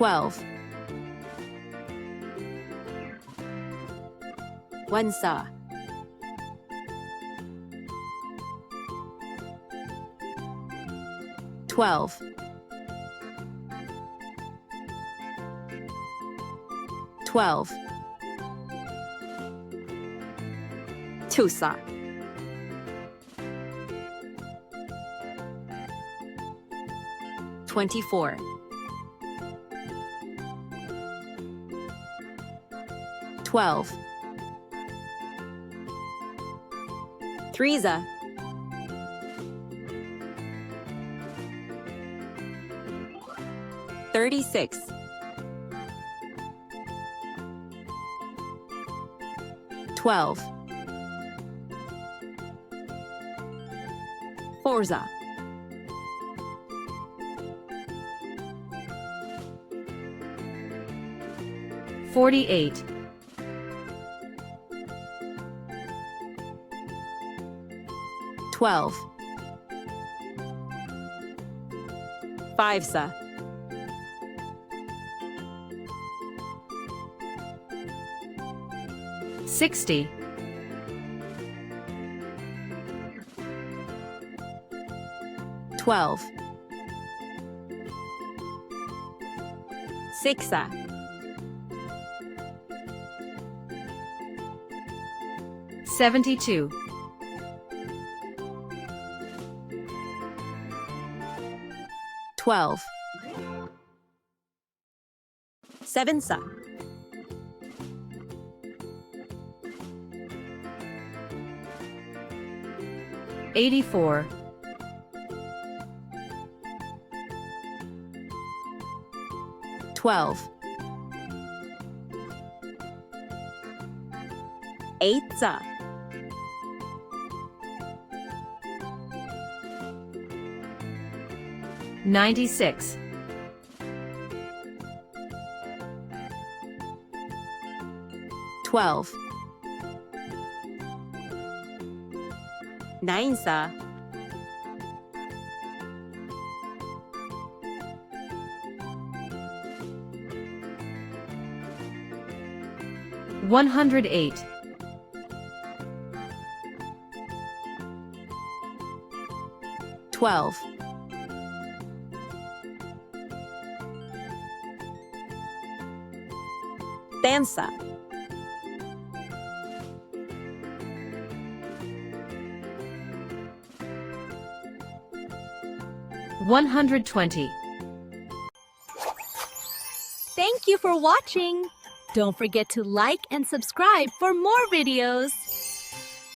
12. Wansa. 12. 12. Tusa. 24. 12. Threesa. 36. 12. Forza. 48. 12. Fivesa. 60. 12. Sixa. 72. 12. Sevensa. 84. 12. Eightsa. 96. 12. Ninesa. 108. 12. Dansa. 120. Thank you for watching. Don't forget to like and subscribe for more videos.